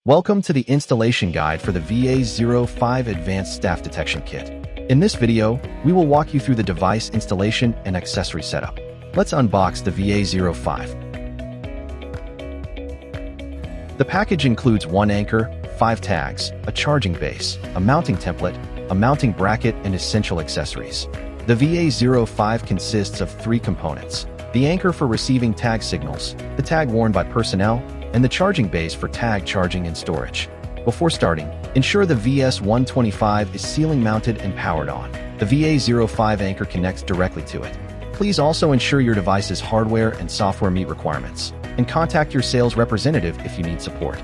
Welcome to the installation guide for the VA05 Advanced Staff Detection Kit. In this video, we will walk you through the device installation and accessory setup. Let's unbox the VA05. The package includes one anchor, 5 tags, a charging base, a mounting template, a mounting bracket, and essential accessories. The VA05 consists of 3 components: the anchor for receiving tag signals, the tag worn by personnel, and the charging base for tag charging and storage. Before starting, ensure the VS125 is ceiling mounted and powered on. The VA05 anchor connects directly to it. Please also ensure your device's hardware and software meet requirements, and contact your sales representative if you need support.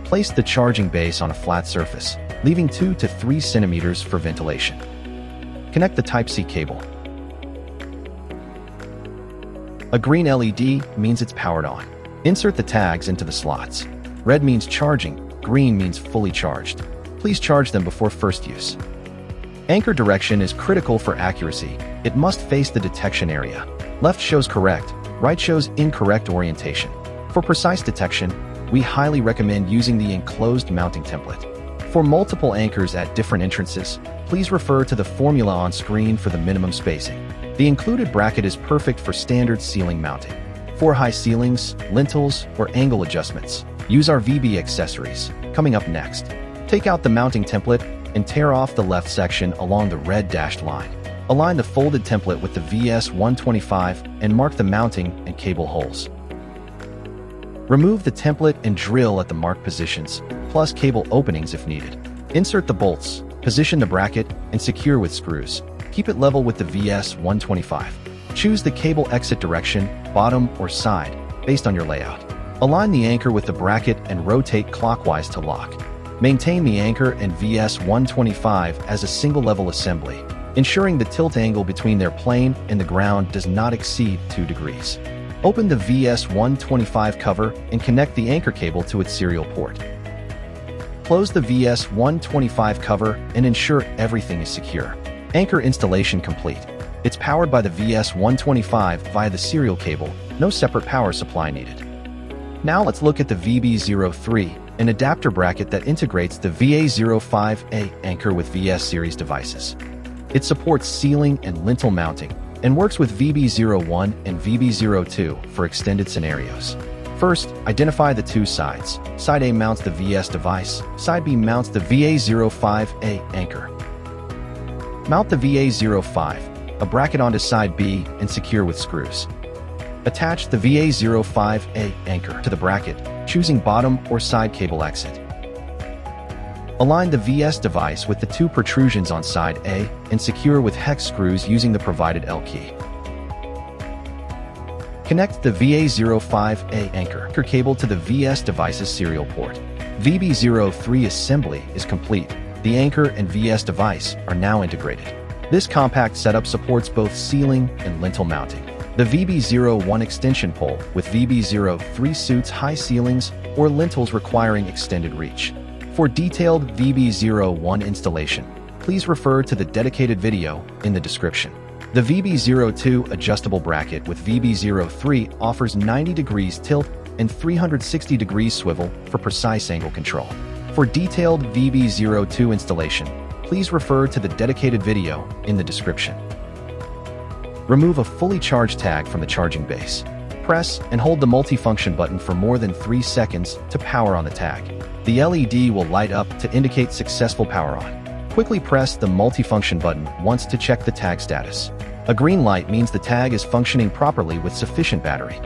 Place the charging base on a flat surface, leaving 2 to 3 centimeters for ventilation. Connect the Type-C cable. A green LED means it's powered on. Insert the tags into the slots. Red means charging, green means fully charged. Please charge them before first use. Anchor direction is critical for accuracy. It must face the detection area. Left shows correct, right shows incorrect orientation. For precise detection, we highly recommend using the enclosed mounting template. For multiple anchors at different entrances, please refer to the formula on screen for the minimum spacing. The included bracket is perfect for standard ceiling mounting. For high ceilings, lintels, or angle adjustments, use our VB accessories. Coming up next, take out the mounting template and tear off the left section along the red dashed line. Align the folded template with the VS125 and mark the mounting and cable holes. Remove the template and drill at the marked positions, plus cable openings if needed. Insert the bolts, position the bracket, and secure with screws. Keep it level with the VS125. Choose the cable exit direction, bottom or side, based on your layout. Align the anchor with the bracket and rotate clockwise to lock. Maintain the anchor and VS125 as a single level assembly, ensuring the tilt angle between their plane and the ground does not exceed 2 degrees. Open the VS125 cover and connect the anchor cable to its serial port. Close the VS125 cover and ensure everything is secure. Anchor installation complete. It's powered by the VS125 via the serial cable, no separate power supply needed. Now let's look at the VB03, an adapter bracket that integrates the VA05A anchor with VS series devices. It supports ceiling and lintel mounting, and works with VB01 and VB02 for extended scenarios. First, identify the 2 sides. Side A mounts the VS device, side B mounts the VA05A anchor. Mount the VA05, a bracket onto side B, and secure with screws. Attach the VA05A anchor to the bracket, choosing bottom or side cable exit. Align the VS device with the 2 protrusions on side A and secure with hex screws using the provided L key. Connect the VA05A anchor cable to the VS device's serial port. VB03 assembly is complete. The anchor and VS device are now integrated. This compact setup supports both ceiling and lintel mounting. The VB01 extension pole with VB03 suits high ceilings or lintels requiring extended reach. For detailed VB01 installation, please refer to the dedicated video in the description. The VB02 adjustable bracket with VB03 offers 90 degrees tilt and 360 degrees swivel for precise angle control. For detailed VB02 installation, please refer to the dedicated video in the description. Remove a fully charged tag from the charging base. Press and hold the multifunction button for more than 3 seconds to power on the tag. The LED will light up to indicate successful power on. Quickly press the multifunction button once to check the tag status. A green light means the tag is functioning properly with sufficient battery.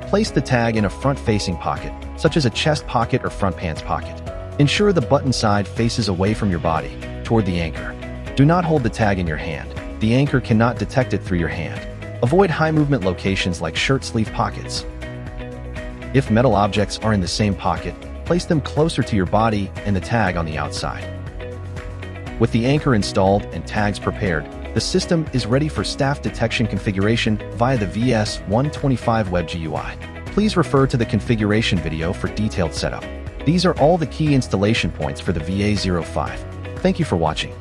Place the tag in a front-facing pocket, such as a chest pocket or front pants pocket. Ensure the button side faces away from your body, toward the anchor. Do not hold the tag in your hand. The anchor cannot detect it through your hand. Avoid high movement locations like shirt sleeve pockets. If metal objects are in the same pocket, place them closer to your body and the tag on the outside. With the anchor installed and tags prepared, the system is ready for staff detection configuration via the VS125 Web GUI. Please refer to the configuration video for detailed setup. These are all the key installation points for the VA05. Thank you for watching.